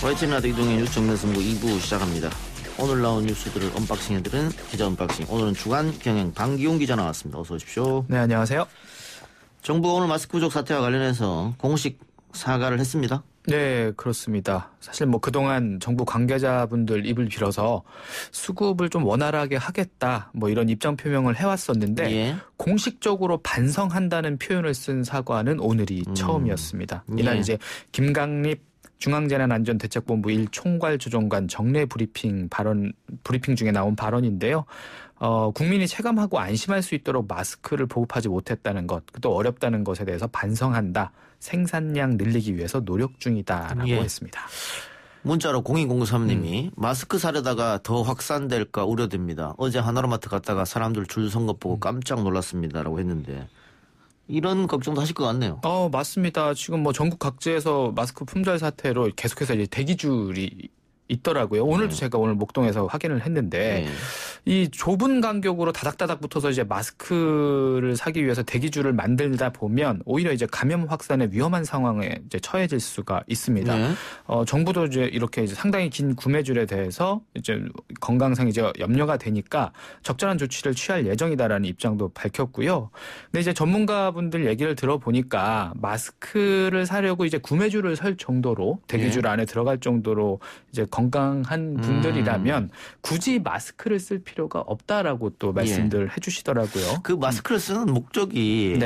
YTN 이동의 뉴스 정면승부 2부 시작합니다. 오늘 나온 뉴스들을 언박싱해드리는 기자 언박싱. 오늘은 주간 경영 방기용 기자 나왔습니다. 어서 오십시오. 네, 안녕하세요. 정부가 오늘 마스크 부족 사태와 관련해서 공식 사과를 했습니다. 네, 그렇습니다. 사실 그동안 정부 관계자분들 입을 빌어서 수급을 좀 원활하게 하겠다 이런 입장 표명을 해왔었는데 예. 공식적으로 반성한다는 표현을 쓴 사과는 오늘이 처음이었습니다. 이날 예. 이제 김강립 중앙재난안전대책본부 1 총괄조정관 정례 브리핑 중에 나온 발언인데요. 국민이 체감하고 안심할 수 있도록 마스크를 보급하지 못했다는 것, 또 어렵다는 것에 대해서 반성한다. 생산량 늘리기 위해서 노력 중이다라고 예. 했습니다. 문자로 0203님이 마스크 사려다가 더 확산될까 우려됩니다. 어제 하나로마트 갔다가 사람들 줄 선 것 보고 깜짝 놀랐습니다라고 했는데 이런 걱정도 하실 것 같네요. 맞습니다. 지금 전국 각지에서 마스크 품절 사태로 계속해서 이제 대기줄이 있더라고요. 오늘도 제가 오늘 목동에서 확인을 했는데 이 좁은 간격으로 다닥다닥 붙어서 이제 마스크를 사기 위해서 대기줄을 만들다 보면 오히려 이제 감염 확산의 위험한 상황에 이제 처해질 수가 있습니다. 정부도 이제 이렇게 이제 상당히 긴 구매줄에 대해서 이제 건강상 이제 염려가 되니까 적절한 조치를 취할 예정이다라는 입장도 밝혔고요. 근데 이제 전문가분들 얘기를 들어보니까 마스크를 사려고 이제 구매줄을 설 정도로 대기줄 안에 들어갈 정도로 이제 건강한 분들이라면 굳이 마스크를 쓸 필요가 없다라고 또 말씀들 해주시더라고요. 그 마스크를 쓰는 목적이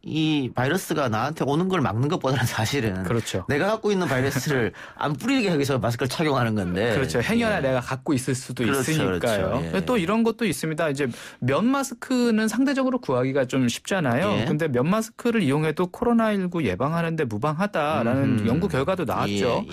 이 바이러스가 나한테 오는 걸 막는 것보다는 사실은 그렇죠. 내가 갖고 있는 바이러스를 안 뿌리게 하기 위해서 마스크를 착용하는 건데. 그렇죠. 행여나 내가 갖고 있을 수도 있으니까요. 그렇죠. 또 이런 것도 있습니다. 이제 면 마스크는 상대적으로 구하기가 좀 쉽잖아요. 근데 면 마스크를 이용해도 코로나19 예방하는 데 무방하다라는 연구 결과도 나왔죠.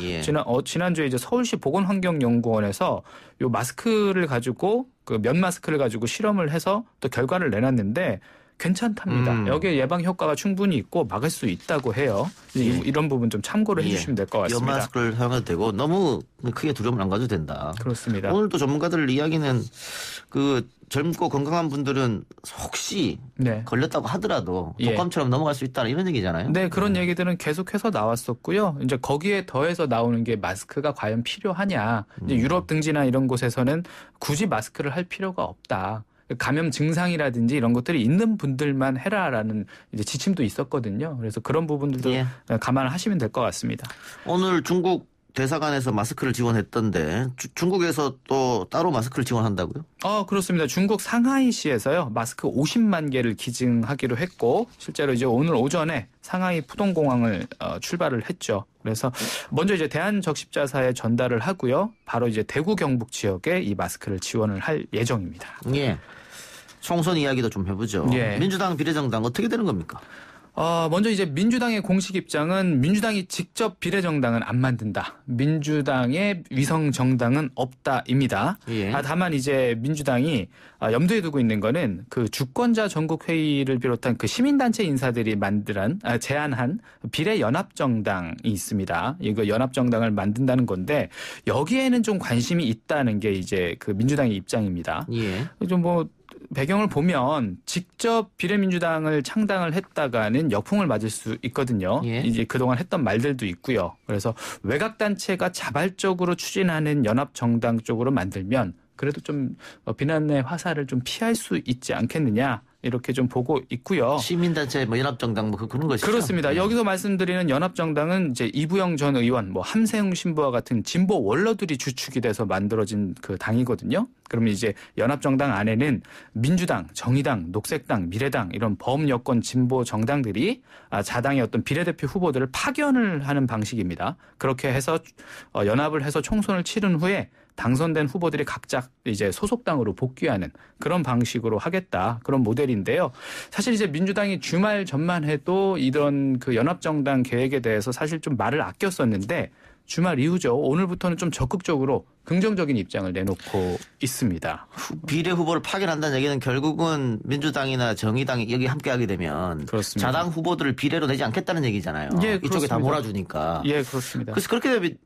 지난주에 이제 서울시 보건환경연구원에서 요 마스크를 가지고 그 면 마스크를 가지고 실험을 해서 또 결과를 내놨는데 괜찮답니다. 여기에 예방 효과가 충분히 있고 막을 수 있다고 해요. 이런 부분 좀 참고를 해주시면 될 것 같습니다. 연 마스크를 사용해도 되고 너무 크게 두려움을 안 가져도 된다. 그렇습니다. 오늘도 전문가들 이야기는 그 젊고 건강한 분들은 혹시 걸렸다고 하더라도 독감처럼 넘어갈 수 있다 이런 얘기잖아요. 네, 그런 얘기들은 계속해서 나왔었고요. 이제 거기에 더해서 나오는 게 마스크가 과연 필요하냐. 이제 유럽 등지나 이런 곳에서는 굳이 마스크를 할 필요가 없다. 감염 증상이라든지 이런 것들이 있는 분들만 해라라는 이제 지침도 있었거든요. 그래서 그런 부분들도 감안하시면 될 것 같습니다. 오늘 중국 대사관에서 마스크를 지원했던데 중국에서 또 따로 마스크를 지원한다고요? 그렇습니다. 중국 상하이시에서요. 마스크 50만 개를 기증하기로 했고 실제로 이제 오늘 오전에 상하이 푸동공항을 출발을 했죠. 그래서 먼저 이제 대한적십자사에 전달을 하고요. 바로 이제 대구 경북 지역에 이 마스크를 지원을 할 예정입니다. 예. 총선 이야기도 좀 해보죠. 민주당 비례정당 어떻게 되는 겁니까? 먼저 이제 민주당의 공식 입장은 민주당이 직접 비례정당은 안 만든다. 민주당의 위성정당은 없다입니다. 다만 이제 민주당이 염두에 두고 있는 거는 그 주권자 전국회의를 비롯한 그 시민단체 인사들이 제안한 비례연합정당이 있습니다. 이거 연합정당을 만든다는 건데 여기에는 좀 관심이 있다는 게 이제 그 민주당의 입장입니다. 좀 배경을 보면 직접 비례민주당을 창당을 했다가는 역풍을 맞을 수 있거든요. 이제 그동안 했던 말들도 있고요. 그래서 외곽단체가 자발적으로 추진하는 연합정당 쪽으로 만들면 그래도 좀 비난의 화살을 좀 피할 수 있지 않겠느냐. 이렇게 좀 보고 있고요. 시민단체 연합정당 그런 것이죠. 그렇습니다. 여기서 말씀드리는 연합정당은 이제 이부영 전 의원, 함세웅 신부와 같은 진보 원로들이 주축이 돼서 만들어진 그 당이거든요. 그러면 이제 연합정당 안에는 민주당, 정의당, 녹색당, 미래당 이런 범여권 진보 정당들이 자당의 어떤 비례대표 후보들을 파견을 하는 방식입니다. 그렇게 해서 연합을 해서 총선을 치른 후에 당선된 후보들이 각자 이제 소속당으로 복귀하는 그런 방식으로 하겠다. 그런 모델인데요. 사실 이제 민주당이 주말 전만 해도 이런 그 연합정당 계획에 대해서 사실 좀 말을 아꼈었는데 주말 이후죠. 오늘부터는 좀 적극적으로 긍정적인 입장을 내놓고 있습니다. 비례 후보를 파견한다는 얘기는 결국은 민주당이나 정의당이 여기 함께하게 되면 그렇습니다. 자당 후보들을 비례로 내지 않겠다는 얘기잖아요. 이쪽에 다 몰아주니까. 그렇습니다. 그래서 그렇게 되면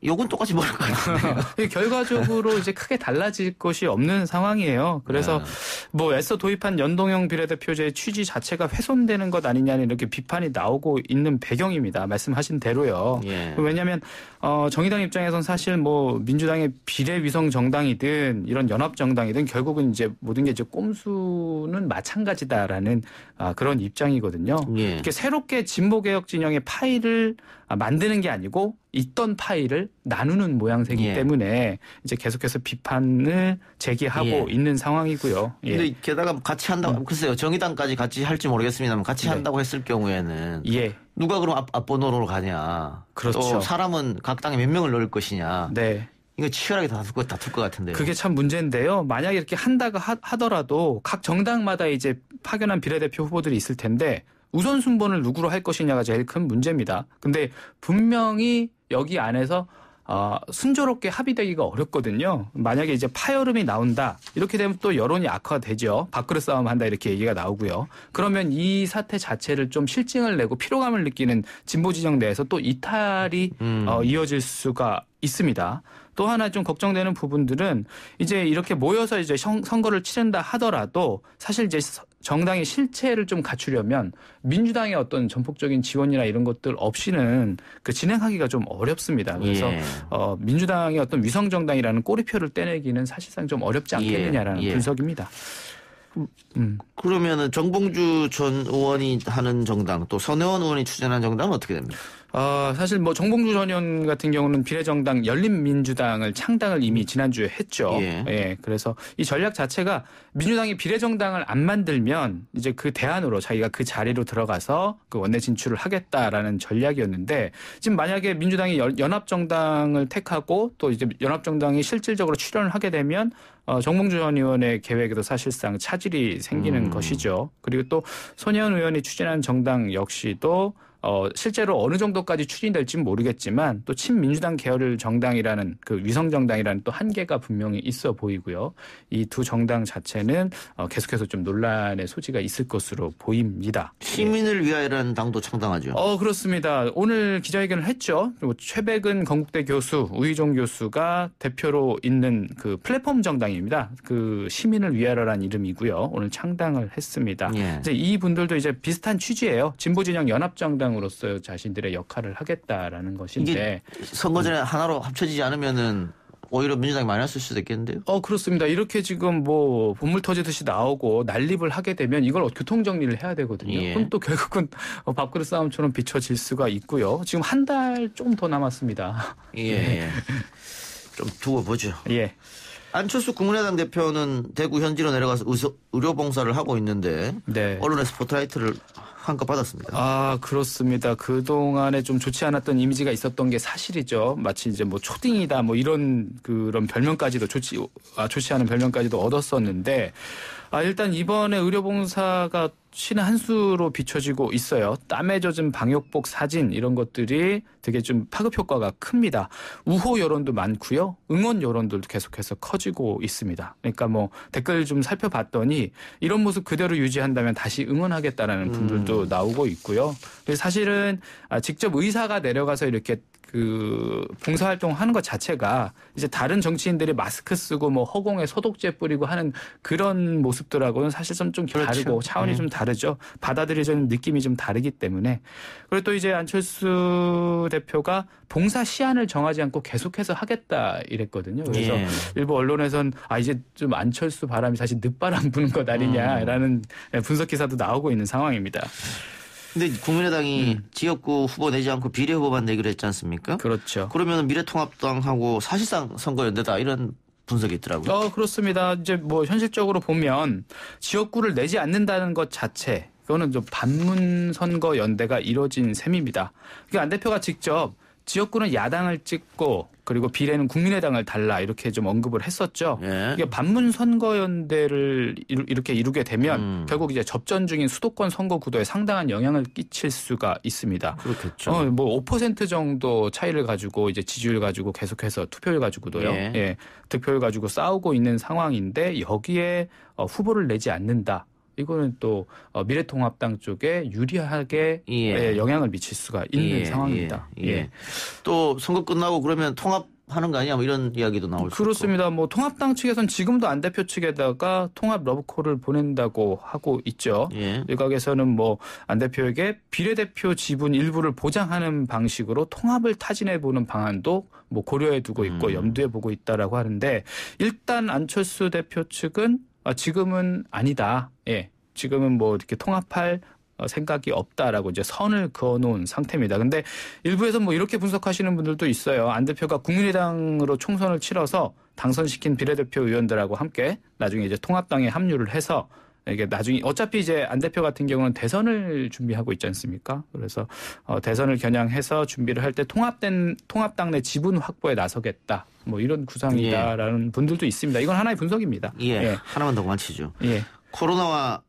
욕은 똑같이 먹을 것 같은데요. 결과적으로 이제 크게 달라질 것이 없는 상황이에요. 그래서 뭐 애써 도입한 연동형 비례대표제의 취지 자체가 훼손되는 것 아니냐는 이렇게 비판이 나오고 있는 배경입니다. 말씀하신 대로요. 예. 왜냐하면 정의당 입장에선 사실 뭐 민주당의 비례위성 정당이든 이런 연합 정당이든 결국은 이제 모든 게 이제 꼼수는 마찬가지다라는 그런 입장이거든요. 예. 이렇게 새롭게 진보개혁 진영의 파일을 만드는 게 아니고 있던 파일을 나누는 모양새이기 예. 때문에 이제 계속해서 비판을 제기하고 있는 상황이고요. 근데 게다가 같이 한다고 글쎄요. 정의당까지 같이 할지 모르겠습니다만 같이 한다고 했을 경우에는 누가 그럼 앞번호로 가냐. 그렇죠. 또 사람은 각 당에 몇 명을 넣을 것이냐. 네. 이거 치열하게 다툴 것 같은데요. 그게 참 문제인데요. 만약에 이렇게 한다고 하더라도 각 정당마다 이제 파견한 비례대표 후보들이 있을 텐데 우선 순번을 누구로 할 것이냐가 제일 큰 문제입니다. 근데 분명히 여기 안에서 순조롭게 합의되기가 어렵거든요. 만약에 이제 파열음이 나온다. 이렇게 되면 또 여론이 악화되죠. 밥그릇 싸움 한다 이렇게 얘기가 나오고요. 그러면 이 사태 자체를 좀 실증을 내고 피로감을 느끼는 진보 진영 내에서 또 이탈이 이어질 수가 있습니다. 또 하나 좀 걱정되는 부분들은 이제 이렇게 모여서 이제 선거를 치른다 하더라도 사실 이제 정당의 실체를 좀 갖추려면 민주당의 어떤 전폭적인 지원이나 이런 것들 없이는 진행하기가 좀 어렵습니다. 그래서 민주당의 어떤 위성 정당이라는 꼬리표를 떼내기는 사실상 좀 어렵지 않겠느냐라는 분석입니다. 그러면은 정봉주 전 의원이 하는 정당 또 선혜원 의원이 추진하는 정당은 어떻게 됩니까? 사실 뭐 정봉주 전 의원 같은 경우는 비례정당 열린민주당을 창당을 이미 지난주에 했죠. 그래서 이 전략 자체가 민주당이 비례정당을 안 만들면 이제 그 대안으로 자기가 그 자리로 들어가서 그 원내 진출을 하겠다라는 전략이었는데 지금 만약에 민주당이 연합정당을 택하고 또 이제 연합정당이 실질적으로 출연을 하게 되면 정봉주 전 의원의 계획에도 사실상 차질이 생기는 것이죠. 그리고 또 손혜원 의원이 추진한 정당 역시도 실제로 어느 정도까지 추진될지는 모르겠지만 또 친민주당 계열 정당이라는 그 위성 정당이라는 또 한계가 분명히 있어 보이고요. 이 두 정당 자체는 계속해서 좀 논란의 소지가 있을 것으로 보입니다. 시민을 위하여라는 당도 창당하죠. 그렇습니다. 오늘 기자회견을 했죠. 그리고 최백은 건국대 교수, 우희종 교수가 대표로 있는 그 플랫폼 정당입니다. 그 시민을 위하여라는 이름이고요. 오늘 창당을 했습니다. 이제 이 분들도 이제 비슷한 취지예요. 진보진영 연합정당으로서 자신들의 역할을 하겠다라는 것인데 이게 선거 전에 하나로 합쳐지지 않으면은 오히려 민주당이 마이너스일 수도 있겠는데요? 그렇습니다. 이렇게 지금 뭐 본물 터지듯이 나오고 난립을 하게 되면 이걸 교통정리를 해야 되거든요. 그럼 또 결국은 밥그릇 싸움처럼 비춰질 수가 있고요. 지금 한 달 조금 더 남았습니다. 좀 두고 보죠. 안철수 국민의당 대표는 대구 현지로 내려가서 의료봉사를 하고 있는데 언론의 스포트라이트를 한껏 받았습니다. 그렇습니다. 그동안에 좀 좋지 않았던 이미지가 있었던 게 사실이죠. 마치 이제 뭐 초딩이다 뭐 이런 그런 별명까지도 좋지 않은 별명까지도 얻었었는데 일단 이번에 의료봉사가 신의 한 수로 비춰지고 있어요. 땀에 젖은 방역복 사진 이런 것들이 되게 좀 파급 효과가 큽니다. 우호 여론도 많고요. 응원 여론들도 계속해서 커지고 있습니다. 그러니까 뭐 댓글 좀 살펴봤더니 이런 모습 그대로 유지한다면 다시 응원하겠다라는 분들도 나오고 있고요. 사실은 직접 의사가 내려가서 이렇게 그 봉사활동 하는 것 자체가 이제 다른 정치인들이 마스크 쓰고 뭐 허공에 소독제 뿌리고 하는 그런 모습들하고는 사실상 좀 다르고 차원이 좀 다르죠. 받아들여지는 느낌이 좀 다르기 때문에. 그리고 또 이제 안철수 대표가 봉사 시한을 정하지 않고 계속해서 하겠다 이랬거든요. 그래서 일부 언론에선 이제 좀 안철수 바람이 사실 늦바람 부는 것 아니냐라는 분석 기사도 나오고 있는 상황입니다. 근데 국민의당이 지역구 후보 내지 않고 비례 후보만 내기로 했지 않습니까? 그렇죠. 그러면 미래통합당하고 사실상 선거연대다 이런 분석이 있더라고요. 그렇습니다. 이제 뭐 현실적으로 보면 지역구를 내지 않는다는 것 자체 그거는 좀 반문 선거 연대가 이루어진 셈입니다. 그러니까 안 대표가 직접 지역구는 야당을 찍고 그리고 비례는 국민의당을 달라 이렇게 좀 언급을 했었죠. 이게 반문 선거연대를 이렇게 이루게 되면 결국 이제 접전 중인 수도권 선거 구도에 상당한 영향을 끼칠 수가 있습니다. 그렇겠죠. 뭐 5% 정도 차이를 가지고 이제 지지율 가지고 계속해서 투표율 가지고도요. 득표율 가지고 싸우고 있는 상황인데 여기에 후보를 내지 않는다. 이거는 또 미래통합당 쪽에 유리하게 영향을 미칠 수가 있는 상황입니다. 또 선거 끝나고 그러면 통합하는 거 아니야? 뭐 이런 이야기도 나올 수 있고. 그렇습니다. 뭐 통합당 측에서는 지금도 안 대표 측에다가 통합 러브콜을 보낸다고 하고 있죠. 일각에서는 뭐 안 대표에게 비례대표 지분 일부를 보장하는 방식으로 통합을 타진해 보는 방안도 뭐 고려해 두고 있고 염두에 보고 있다라고 하는데 일단 안철수 대표 측은 지금은 아니다. 지금은 뭐 이렇게 통합할 생각이 없다라고 이제 선을 그어놓은 상태입니다. 근데 일부에서 뭐 이렇게 분석하시는 분들도 있어요. 안 대표가 국민의당으로 총선을 치러서 당선시킨 비례대표 의원들하고 함께 나중에 이제 통합당에 합류를 해서 이게 나중에 어차피 이제 안 대표 같은 경우는 대선을 준비하고 있지 않습니까? 그래서 대선을 겨냥해서 준비를 할 때 통합당 내 지분 확보에 나서겠다. 뭐 이런 구상이다라는 분들도 있습니다. 이건 하나의 분석입니다. 하나만 더 맞히죠. 코로나와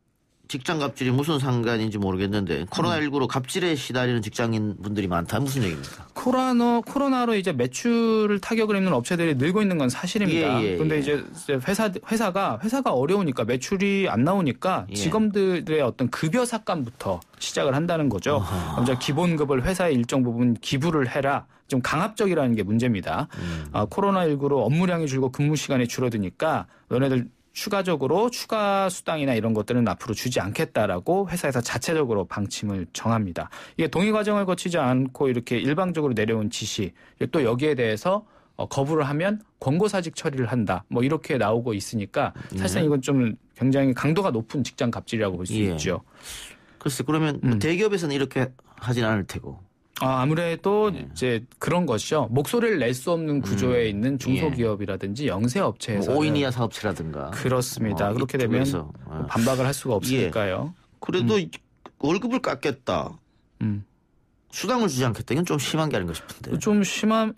직장 갑질이 무슨 상관인지 모르겠는데 코로나19로 갑질에 시달리는 직장인 분들이 많다. 무슨 얘기입니까? 코로나로 이제 매출 타격을 입는 업체들이 늘고 있는 건 사실입니다. 그런데 이제 회사가 어려우니까 매출이 안 나오니까 직원들의 어떤 급여 삭감부터 시작을 한다는 거죠. 먼저 기본급을 회사에 일정 부분 기부를 해라. 좀 강압적이라는 게 문제입니다. 코로나19로 업무량이 줄고 근무 시간이 줄어드니까 너네들 추가적으로 추가 수당이나 이런 것들은 앞으로 주지 않겠다라고 회사에서 자체적으로 방침을 정합니다. 이게 동의 과정을 거치지 않고 이렇게 일방적으로 내려온 지시, 또 여기에 대해서 거부를 하면 권고사직 처리를 한다. 뭐 이렇게 나오고 있으니까 사실상 이건 좀 굉장히 강도가 높은 직장 갑질이라고 볼 수 있죠. 글쎄 그러면 대기업에서는 이렇게 하진 않을 테고. 아무래도 이제 그런 것이죠. 목소리를 낼 수 없는 구조에 있는 중소기업이라든지 영세업체에서 뭐 5인 이하 사업체라든가. 그렇습니다. 그렇게 되면 반박을 할 수가 없으니까요. 그래도 월급을 깎겠다. 수당을 주지 않겠다. 이건 좀 심한 게 아닌가 싶은데. 좀 심한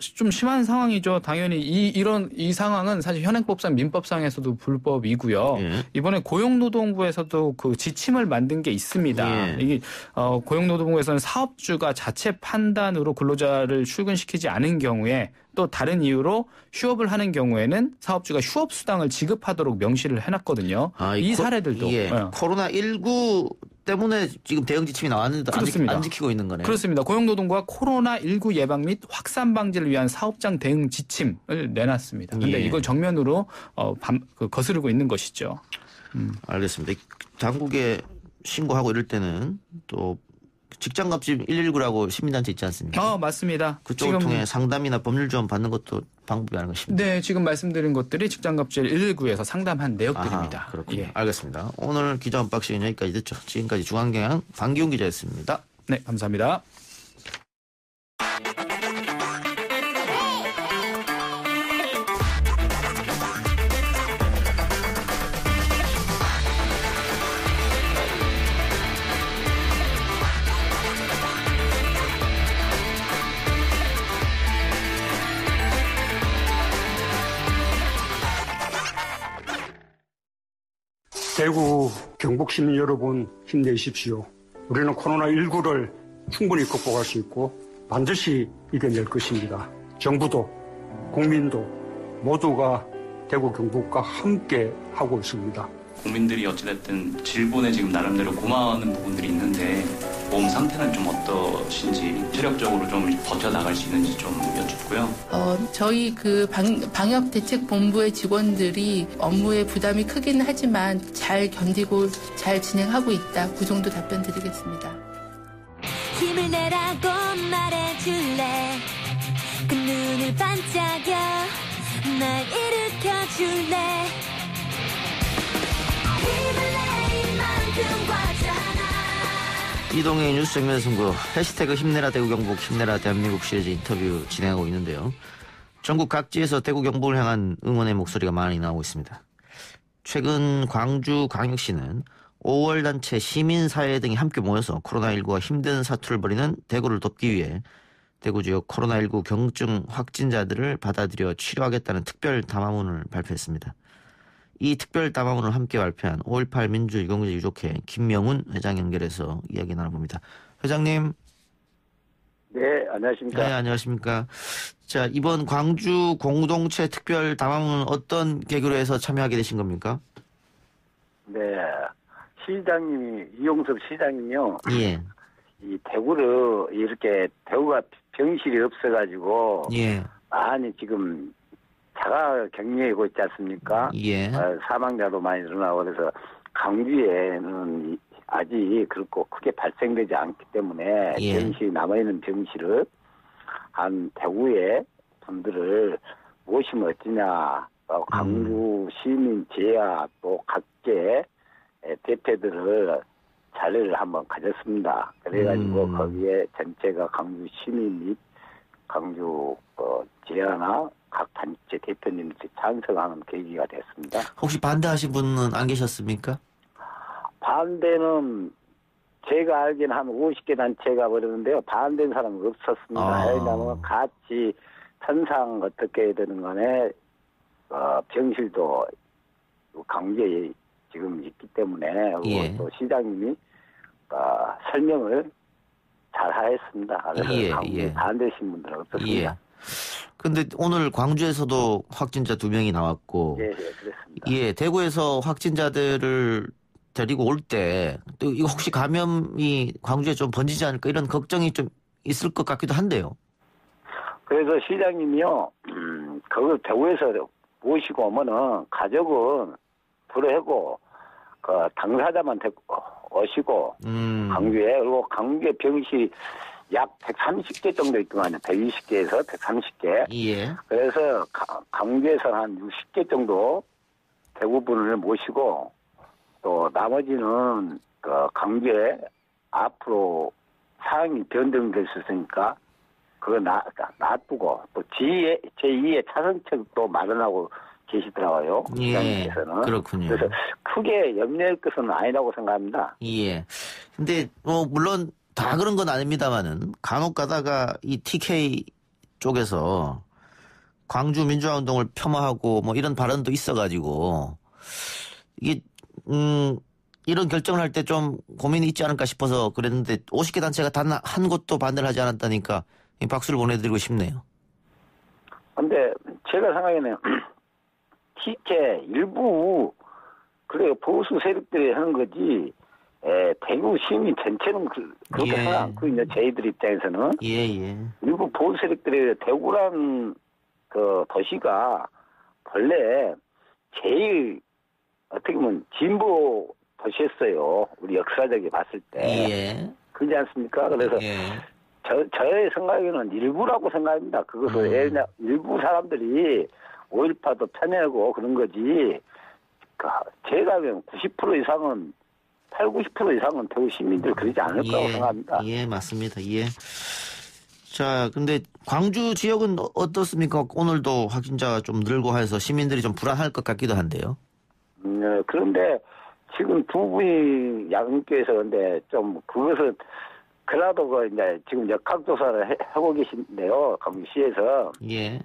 상황이죠. 당연히 이 상황은 사실 현행법상 민법상에서도 불법이고요. 이번에 고용노동부에서도 그 지침을 만든 게 있습니다. 이게 고용노동부에서는 사업주가 자체 판단으로 근로자를 출근시키지 않은 경우에 또 다른 이유로 휴업을 하는 경우에는 사업주가 휴업 수당을 지급하도록 명시를 해놨거든요. 이 사례들도 코로나19 때문에 지금 대응 지침이 나왔는데 안 지키고 있는 거네요. 그렇습니다. 고용노동부가 코로나19 예방 및 확산 방지를 위한 사업장 대응 지침을 내놨습니다. 그런데 이걸 정면으로 거스르고 있는 것이죠. 알겠습니다. 당국에 신고하고 이럴 때는 또 직장갑질 119라고 시민단체 있지 않습니까? 맞습니다. 그쪽을 통해 상담이나 법률 지원 받는 것도 방법이 아닌가 싶습니다. 네, 지금 말씀드린 것들이 직장갑질 119에서 상담한 내역들입니다. 그렇군요. 알겠습니다. 오늘 기자 언박싱은 여기까지 듣죠. 지금까지 중앙경향 방기훈 기자였습니다. 네, 감사합니다. 대구 경북 시민 여러분 힘내십시오. 우리는 코로나19를 충분히 극복할 수 있고 반드시 이겨낼 것입니다. 정부도 국민도 모두가 대구 경북과 함께 하고 있습니다. 국민들이 어찌됐든 질본에 지금 나름대로 고마워하는 부분들이 있는데 몸 상태는 좀 어떠신지 체력적으로 좀 버텨나갈 수 있는지 좀 여쭙고요. 저희 방역대책본부의 직원들이 업무에 부담이 크기는 하지만 잘 견디고 잘 진행하고 있다. 그 정도 답변 드리겠습니다. 힘을 내라고 말해줄래. 그 눈을 반짝여 날 일으켜줄래. 이동의 뉴스 정면 승부 해시태그 힘내라 대구 경북 힘내라 대한민국 시리즈 인터뷰 진행하고 있는데요. 전국 각지에서 대구 경북을 향한 응원의 목소리가 많이 나오고 있습니다. 최근 광주 광역시는 5월 단체 시민사회 등이 함께 모여서 코로나19와 힘든 사투를 벌이는 대구를 돕기 위해 대구 지역 코로나19 경증 확진자들을 받아들여 치료하겠다는 특별 담화문을 발표했습니다. 이 특별 담화문을 함께 발표한 5.18 민주유공자 유족회 김명훈 회장 연결해서 이야기 나눠봅니다. 회장님. 네, 안녕하십니까. 네, 안녕하십니까. 자, 이번 광주 공동체 특별 담화문은 어떤 계기로 해서 참여하게 되신 겁니까? 네, 시장님이 이용섭 시장님요. 예. 이 대구를 이렇게 대구가 병실이 없어가지고 예. 많이 지금 자가 격리하고 있지 않습니까? 예. 사망자도 많이 늘어나고 그래서 강주에는 아직 그렇고 크게 발생되지 않기 때문에 예. 병실이 남아있는 병실을 한 대구의 분들을 모시면 어찌냐. 강주 시민 제야 또 각계 대표들을 자리를 한번 가졌습니다. 그래가지고 거기에 전체가 강주 시민 및 강주 제야나 각 단체 대표님들이 찬성하는 계기가 됐습니다. 혹시 반대하신 분은 안 계셨습니까? 반대는 제가 알기는 한 50개 단체가 그러는데요. 반대는 사람은 없었습니다. 왜냐하면 같이 선상 어떻게 해야 되는 간에 병실도 강주에 지금 있기 때문에 예. 또 시장님이 설명을 잘 하였습니다. 그래서 예. 반대신 분들은 없었습니다. 예. 근데 오늘 광주에서도 확진자 2명이 나왔고, 예, 그렇습니다. 예, 대구에서 확진자들을 데리고 올 때, 또 이거 혹시 감염이 광주에 좀 번지지 않을까 이런 걱정이 좀 있을 것 같기도 한데요. 그래서 시장님이요, 그걸 대구에서 모시고 오면은 가족은 불어하고, 당사자만 데리고 오시고, 강주에, 그리고 강주에 병실이 약 130개 정도 있더만요. 120개에서 130개. 예. 그래서 강주에서 한 60개 정도 대구분을 모시고 또 나머지는 강주에 앞으로 상황이 변동될 수 있으니까 그거 놔두고 또 제2의 차선책도 마련하고 계시더라고요. 시장님께서는. 그렇군요. 그래서 크게 염려할 것은 아니라고 생각합니다. 예. 근데 물론 다 그런 건 아닙니다만은 간혹 가다가 이 TK 쪽에서 광주 민주화 운동을 폄하하고 뭐 이런 발언도 있어가지고 이게 이런 결정을 할 때 좀 고민이 있지 않을까 싶어서 그랬는데 50개 단체가 단 한 곳도 반대를 하지 않았다니까 박수를 보내드리고 싶네요. 근데 제가 생각에는 TK 일부 그래 보수 세력들이 하는 거지. 대구 시민 전체는 그렇게 생각 않고 있는 저희들 입장에서는 일부 보수 세력들이 대구란 그 도시가 본래 제일 어떻게 보면 진보 도시였어요. 우리 역사적으로 봤을 때. 그렇지 않습니까? 그래서 저의 생각에는 일부라고 생각합니다. 그것을 일부 사람들이 5.18도 편애하고 그런 거지. 제가 보면 90% 이상은 80-90% 이상은 대구 시민들 그러지 않을 거라고 생각합니다. 예, 맞습니다. 예. 자, 근데 광주 지역은 어떻습니까? 오늘도 확진자가 좀 늘고 해서 시민들이 좀 불안할 것 같기도 한데요. 그런데 지금 두 분이 양께서 근데 좀 그것은 그래도 이제 지금 역학조사를 하고 계신데요. 광주시에서. 예.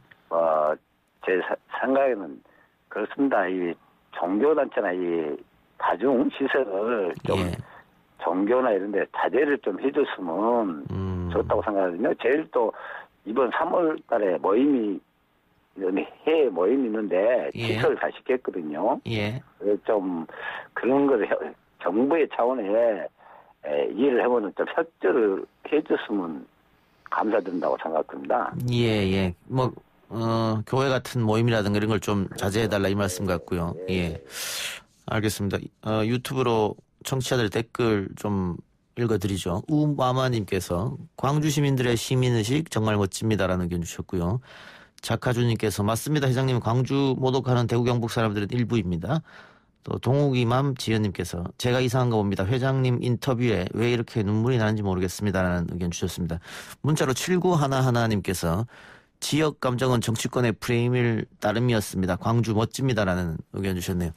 제 생각에는 그렇습니다. 이 종교단체나 이 다중 시설을 좀 종교나 이런 데 자제를 좀 해줬으면 좋다고 생각하거든요. 제일 또 이번 3월 달에 해외 모임이 있는데 시설 다 시켰거든요. 좀 그런 걸 정부의 차원에 이해를 해보는 좀 협조를 해줬으면 감사드린다고 생각합니다. 예. 교회 같은 모임이라든가 이런 걸 좀 자제해달라 이 말씀 같고요. 예. 알겠습니다. 유튜브로 청취자들 댓글 좀 읽어드리죠. 우마마님께서 광주 시민들의 시민의식 정말 멋집니다라는 의견 주셨고요. 작가주님께서 맞습니다. 회장님 광주 모독하는 대구 경북 사람들은 일부입니다. 또 동욱이맘 지연님께서 제가 이상한가 봅니다. 회장님 인터뷰에 왜 이렇게 눈물이 나는지 모르겠습니다라는 의견 주셨습니다. 문자로 7911님께서 지역 감정은 정치권의 프레임일 따름이었습니다. 광주 멋집니다라는 의견 주셨네요.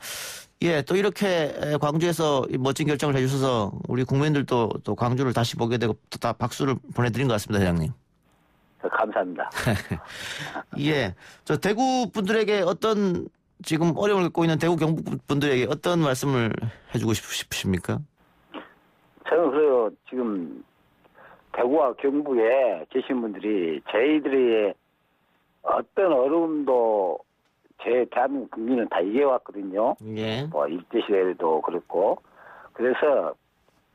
예, 또 이렇게 광주에서 멋진 결정을 해주셔서 우리 국민들도 또 광주를 다시 보게 되고 또 다 박수를 보내드린 것 같습니다, 회장님. 감사합니다. 예, 저 대구 분들에게 어떤 지금 어려움을 겪고 있는 대구 경북 분들에게 어떤 말씀을 해주고 싶으십니까? 저는 그래요. 지금 대구와 경북에 계신 분들이 저희들의 어떤 어려움도 제 대한민국 국민은 다 이겨왔거든요. 예. 일제 시대에도 그랬고 그래서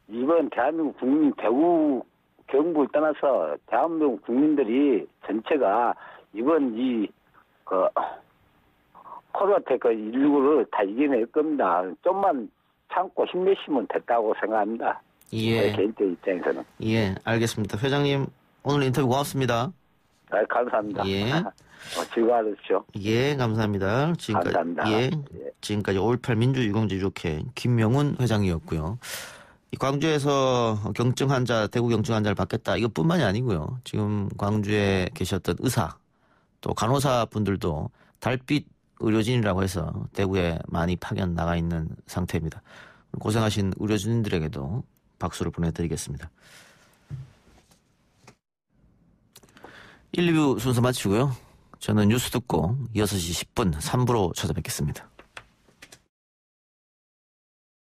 이번 대한민국 국민 대구 경북을 떠나서 대한민국 국민들이 전체가 이번 코로나19를 다 이겨낼 겁니다. 좀만 참고 힘내시면 됐다고 생각합니다. 예. 개인적 입장에서는. 예, 알겠습니다. 회장님 오늘 인터뷰 고맙습니다. 네, 감사합니다. 예. 즐거워하십시오. 예, 감사합니다. 감사합니다. 예, 지금까지 5.18 민주유공제주회 김명훈 회장이었고요. 이 광주에서 경증 환자, 대구 경증 환자를 받겠다 이것뿐만이 아니고요. 지금 광주에 계셨던 의사 또 간호사 분들도 달빛 의료진이라고 해서 대구에 많이 파견 나가 있는 상태입니다. 고생하신 의료진들에게도 박수를 보내드리겠습니다. 1, 2부 순서 마치고요. 저는 뉴스 듣고 6시 10분 3부로 찾아뵙겠습니다.